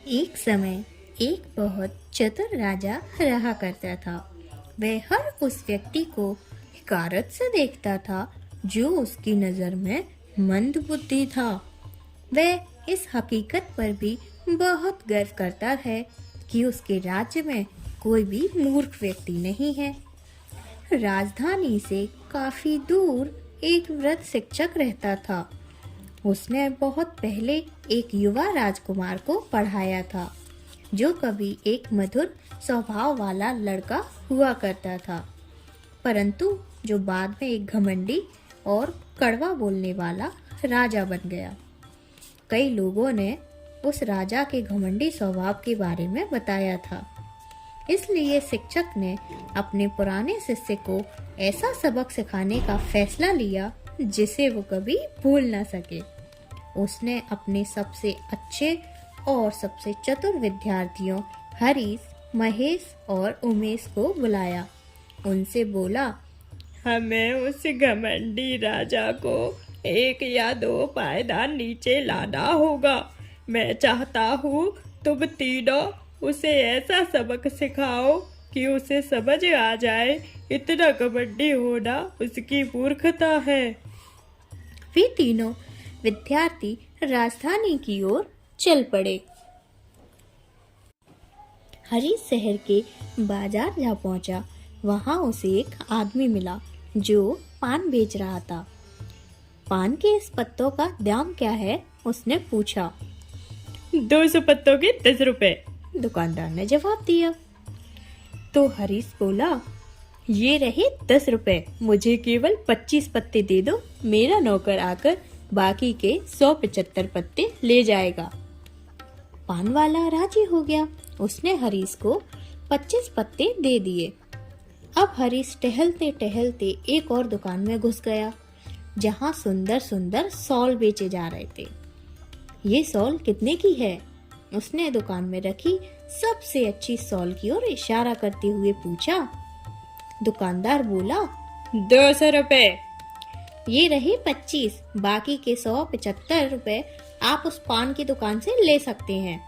एक समय एक बहुत चतुर राजा रहा करता था। वह हर उस व्यक्ति को हिकारत से देखता था जो उसकी नज़र में मंद बुद्धि था। वह इस हकीकत पर भी बहुत गर्व करता है कि उसके राज्य में कोई भी मूर्ख व्यक्ति नहीं है। राजधानी से काफी दूर एक वृद्ध शिक्षक रहता था। उसने बहुत पहले एक युवा राजकुमार को पढ़ाया था जो कभी एक मधुर स्वभाव वाला लड़का हुआ करता था, परंतु जो बाद में एक घमंडी और कड़वा बोलने वाला राजा बन गया। कई लोगों ने उस राजा के घमंडी स्वभाव के बारे में बताया था, इसलिए शिक्षक ने अपने पुराने शिष्य को ऐसा सबक सिखाने का फैसला लिया जिसे वो कभी भूल न सके। उसने अपने सबसे अच्छे और सबसे चतुर विद्यार्थियों हरीश, महेश और उमेश को बुलाया। उनसे बोला, हमें उस घमंडी राजा को 1 या 2 पायदान नीचे लाना होगा। मैं चाहता हूँ तुम तीनों उसे ऐसा सबक सिखाओ कि उसे समझ आ जाए इतना घमंडी होना उसकी मूर्खता है। वे तीनों विद्यार्थी राजधानी की ओर चल पड़े। हरीश शहर के बाजार जा पहुंचा। वहां उसे एक आदमी मिला जो पान बेच रहा था। पान के इस पत्तों का दाम क्या है? उसने पूछा। 200 पत्तों के 10 रुपए, दुकानदार ने जवाब दिया। तो हरीश बोला, ये रहे 10 रुपए, मुझे केवल 25 पत्ते दे दो। मेरा नौकर आकर बाकी के 175 पत्ते ले जाएगा। पान वाला राजी हो गया। उसने हरीश को 25 पत्ते दे दिए। अब हरीश टहलते टहलते एक और दुकान में घुस गया जहां सुंदर सुंदर शॉल बेचे जा रहे थे। ये शॉल कितने की है? उसने दुकान में रखी सबसे अच्छी शॉल की ओर इशारा करते हुए पूछा। दुकानदार बोला, 200 रुपए। ये रहे 25, बाकी के 175 रुपए आप उस पान की दुकान से ले सकते हैं।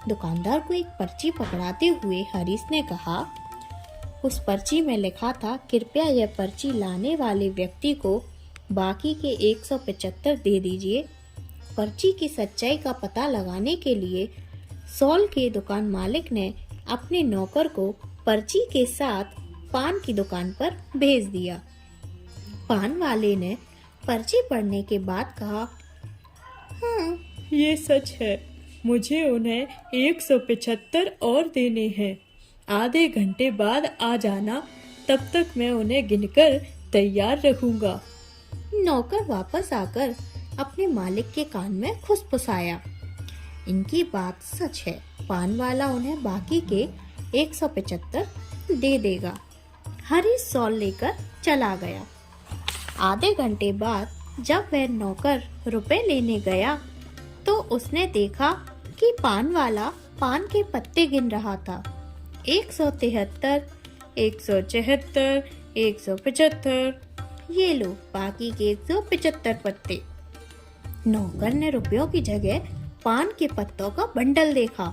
दुकानदार को एक पर्ची पकड़ाते हुए हरीश ने कहा। उस पर्ची में लिखा था, कृपया यह पर्ची लाने वाले व्यक्ति को बाकी के 175 दे दीजिए। पर्ची की सच्चाई का पता लगाने के लिए शॉल के दुकान मालिक ने अपने नौकर को पर्ची के साथ पान की दुकान पर भेज दिया। पान वाले ने पर्ची पढ़ने के बाद कहा, हाँ, ये सच है। मुझे उन्हें 175 और देने हैं। आधे घंटे बाद आ जाना, तब तक मैं उन्हें गिनकर तैयार रखूंगा। नौकर वापस आकर अपने मालिक के कान में फुसफुसाया। इनकी बात सच है, पान वाला उन्हें बाकी के 175 दे देगा। हरीश शॉल लेकर चला गया। आधे घंटे बाद जब वह नौकर रुपए लेने गया तो उसने देखा कि पान वाला पान के पत्ते गिन रहा था। 173, 174, 175, ये लो बाकी के 175 पत्ते। नौकर ने रुपयों की जगह पान के पत्तों का बंडल देखा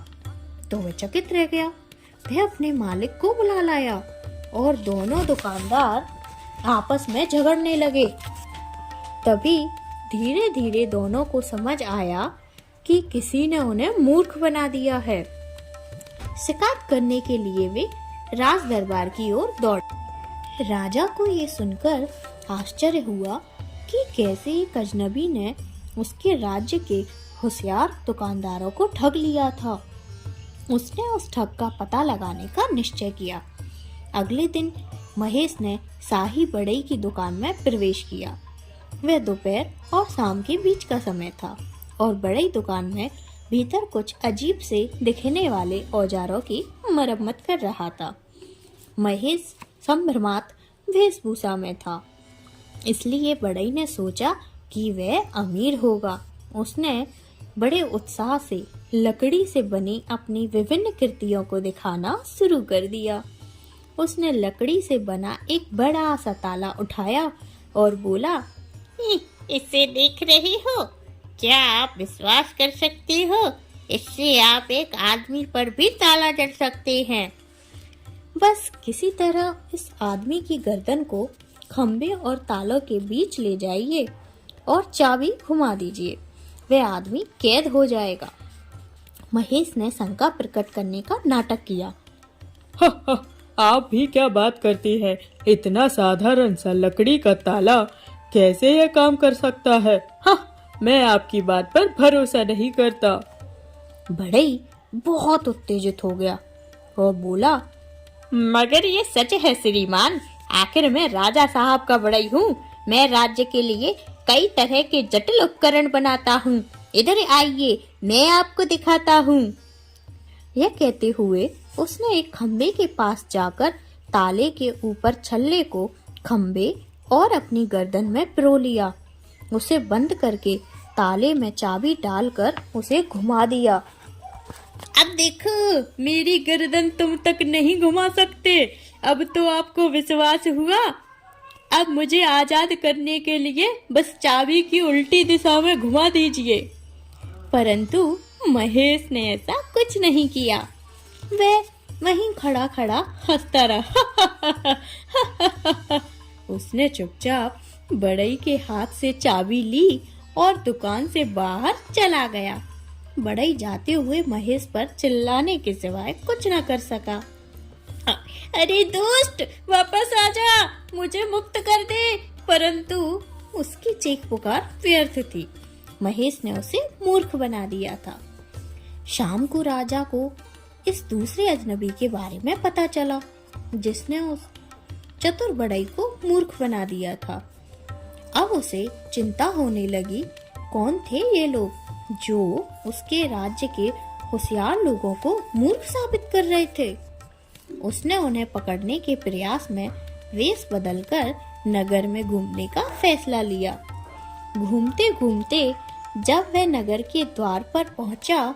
तो वह चकित रह गया। वह अपने मालिक को बुला लाया और दोनों दुकानदार आपस में झगड़ने लगे। तभी धीरे धीरे दोनों को समझ आया कि किसी ने उन्हें मूर्ख बना दिया है। शिकायत करने के लिए वे राज दरबार की ओर दौड़े। राजा को ये सुनकर आश्चर्य हुआ कि कैसे एक अजनबी ने उसके राज्य के होशियार दुकानदारों को ठग लिया था। उसने उस ठग का पता लगाने का निश्चय किया। अगले दिन महेश ने शाही बढ़ई की दुकान में प्रवेश किया। वह दोपहर और शाम के बीच का समय था और बढ़ई दुकान में भीतर कुछ अजीब से दिखने वाले औजारों की मरम्मत कर रहा था। महेश संभ्रमात वेशभूषा में था, इसलिए बढ़ई ने सोचा कि वह अमीर होगा। उसने बड़े उत्साह से लकड़ी से बनी अपनी विभिन्न कृतियों को दिखाना शुरू कर दिया। उसने लकड़ी से बना एक बड़ा सा ताला उठाया और बोला, इसे देख रही हो? क्या आप विश्वास कर सकती हो इससे आप एक आदमी पर भी ताला जड़ सकते हैं। बस किसी तरह इस आदमी की गर्दन को खंबे और तालों के बीच ले जाइए और चाबी घुमा दीजिए, वह आदमी कैद हो जाएगा। महेश ने शंका प्रकट करने का नाटक किया। आप भी क्या बात करती हैं? इतना साधारण सा लकड़ी का ताला कैसे यह काम कर सकता है? मैं आपकी बात पर भरोसा नहीं करता। बढ़ई बहुत उत्तेजित हो गया और बोला, मगर ये सच है श्रीमान, आखिर मैं राजा साहब का बढ़ई हूँ। मैं राज्य के लिए कई तरह के जटिल उपकरण बनाता हूँ। इधर आइए, मैं आपको दिखाता हूँ। यह कहते हुए उसने एक खंबे के पास जाकर ताले के ऊपर छल्ले को खंबे और अपनी गर्दन में पिरो लिया। उसे बंद करके ताले में चाबी डालकर उसे घुमा दिया। अब देखो, मेरी गर्दन तुम तक नहीं घुमा सकते। अब तो आपको विश्वास हुआ। अब मुझे आजाद करने के लिए बस चाबी की उल्टी दिशा में घुमा दीजिए। परंतु महेश ने ऐसा कुछ नहीं किया। वह वहीं खड़ा खड़ा हंसता रहा। उसने चुपचाप बढ़ई के हाथ से चाबी ली और दुकान से बाहर चला गया। बढ़ई जाते हुए महेश पर चिल्लाने के सिवाय कुछ न कर सका। अरे दोस्त, वापस आजा, मुझे मुक्त कर दे। परंतु उसकी चीख पुकार व्यर्थ थी। महेश ने उसे मूर्ख बना दिया था। शाम को राजा को इस दूसरे अजनबी के बारे में पता चला, जिसने उस चतुर बढ़ई को मूर्ख बना दिया था। अब उसे चिंता होने लगी, कौन थे ये लोग जो उसके राज्य के होशियार लोगों को मूर्ख साबित कर रहे थे। उसने उन्हें पकड़ने के प्रयास में वेश बदलकर नगर में घूमने का फैसला लिया। घूमते घूमते जब वह नगर के द्वार पर पहुंचा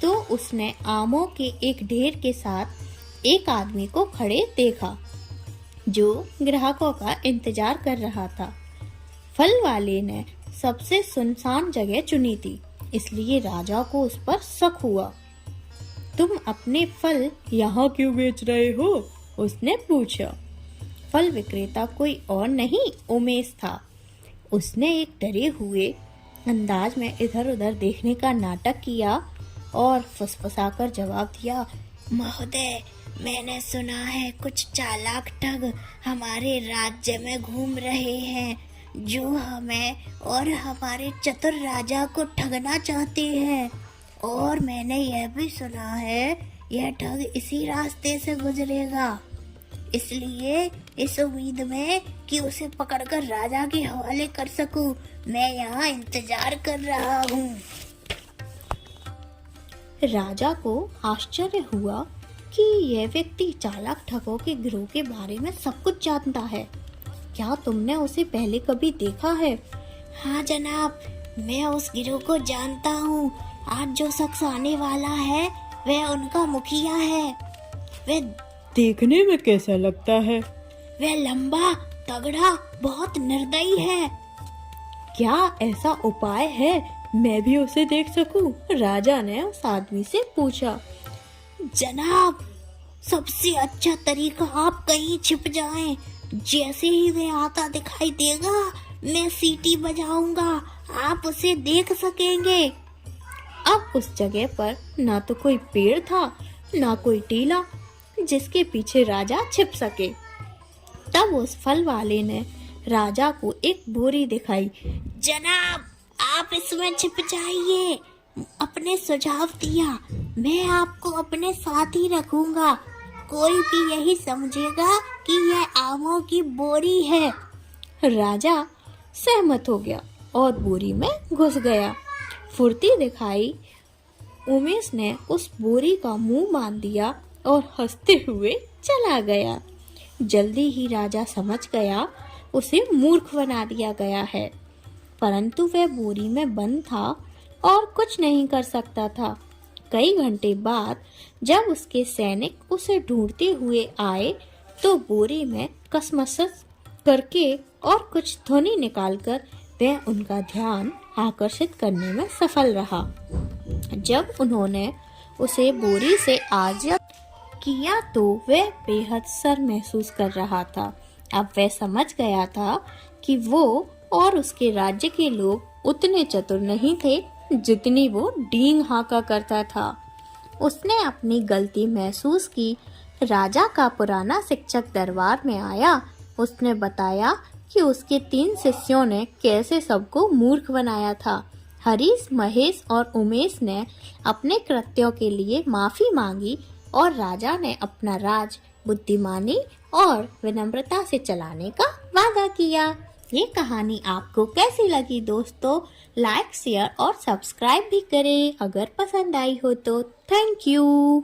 तो उसने आमों के एक ढेर के साथ एक आदमी को खड़े देखा, जो ग्राहकों का इंतजार कर रहा था। फल वाले ने सबसे सुनसान जगह चुनी थी, इसलिए राजा को उस पर शक हुआ। तुम अपने फल यहाँ क्यों बेच रहे हो? उसने पूछा। फल विक्रेता कोई और नहीं, उमेश था। उसने एक डरे हुए अंदाज में इधर उधर देखने का नाटक किया और फुसफुसाकर जवाब दिया, महोदय, मैंने सुना है कुछ चालाक ठग हमारे राज्य में घूम रहे हैं, जो हमें और हमारे चतुर राजा को ठगना चाहते हैं। और मैंने यह भी सुना है यह ठग इसी रास्ते से गुजरेगा। इसलिए इस उम्मीद में कि उसे पकड़कर राजा के हवाले कर सकूं, मैं यहाँ इंतजार कर रहा हूँ। राजा को आश्चर्य हुआ कि यह व्यक्ति चालाक ठगों के गिरोह के बारे में सब कुछ जानता है। क्या तुमने उसे पहले कभी देखा है? हाँ जनाब, मैं उस गिरोह को जानता हूँ। आज जो शख्स आने वाला है वह उनका मुखिया है। वह देखने में कैसा लगता है? वह लंबा, तगड़ा, बहुत निर्दयी है। क्या ऐसा उपाय है मैं भी उसे देख सकूं? राजा ने उस आदमी से पूछा। जनाब, सबसे अच्छा तरीका आप कहीं छिप जाएं। जैसे ही वह आता दिखाई देगा, मैं सीटी बजाऊंगा, आप उसे देख सकेंगे। अब उस जगह पर ना तो कोई पेड़ था, ना कोई टीला जिसके पीछे राजा छिप सके। तब उस फल वाले ने राजा को एक बोरी दिखाई। जनाब, आप इसमें छिप जाइए। अपने सुझाव दिया, मैं आपको अपने साथ ही रखूंगा। कोई भी यही समझेगा कि यह आमों की बोरी है। राजा सहमत हो गया और बोरी में घुस गया। फुर्ती दिखाई उमेश ने उस बोरी का मुंह बांध दिया और हंसते हुए चला गया। जल्दी ही राजा समझ गया उसे मूर्ख बना दिया गया है, परंतु वह बोरी में बंद था और कुछ नहीं कर सकता था। कई घंटे बाद जब उसके सैनिक उसे ढूंढते हुए आए तो बोरी में कसमसस करके और कुछ ध्वनि निकालकर वह उनका ध्यान आकर्षित करने में सफल रहा। जब उन्होंने उसे बोरी से आज़ाद किया तो वह बेहद शर्म महसूस कर रहा था। अब वह समझ गया था कि वो और उसके राज्य के लोग उतने चतुर नहीं थे जितनी वो डींग हाँका करता था। उसने अपनी गलती महसूस की। राजा का पुराना शिक्षक दरबार में आया। उसने बताया कि उसके 3 शिष्यों ने कैसे सबको मूर्ख बनाया था। हरीश, महेश और उमेश ने अपने कृत्यों के लिए माफी मांगी और राजा ने अपना राज बुद्धिमानी और विनम्रता से चलाने का वादा किया। ये कहानी आपको कैसी लगी दोस्तों? लाइक, शेयर और सब्सक्राइब भी करें अगर पसंद आई हो तो। Thank you.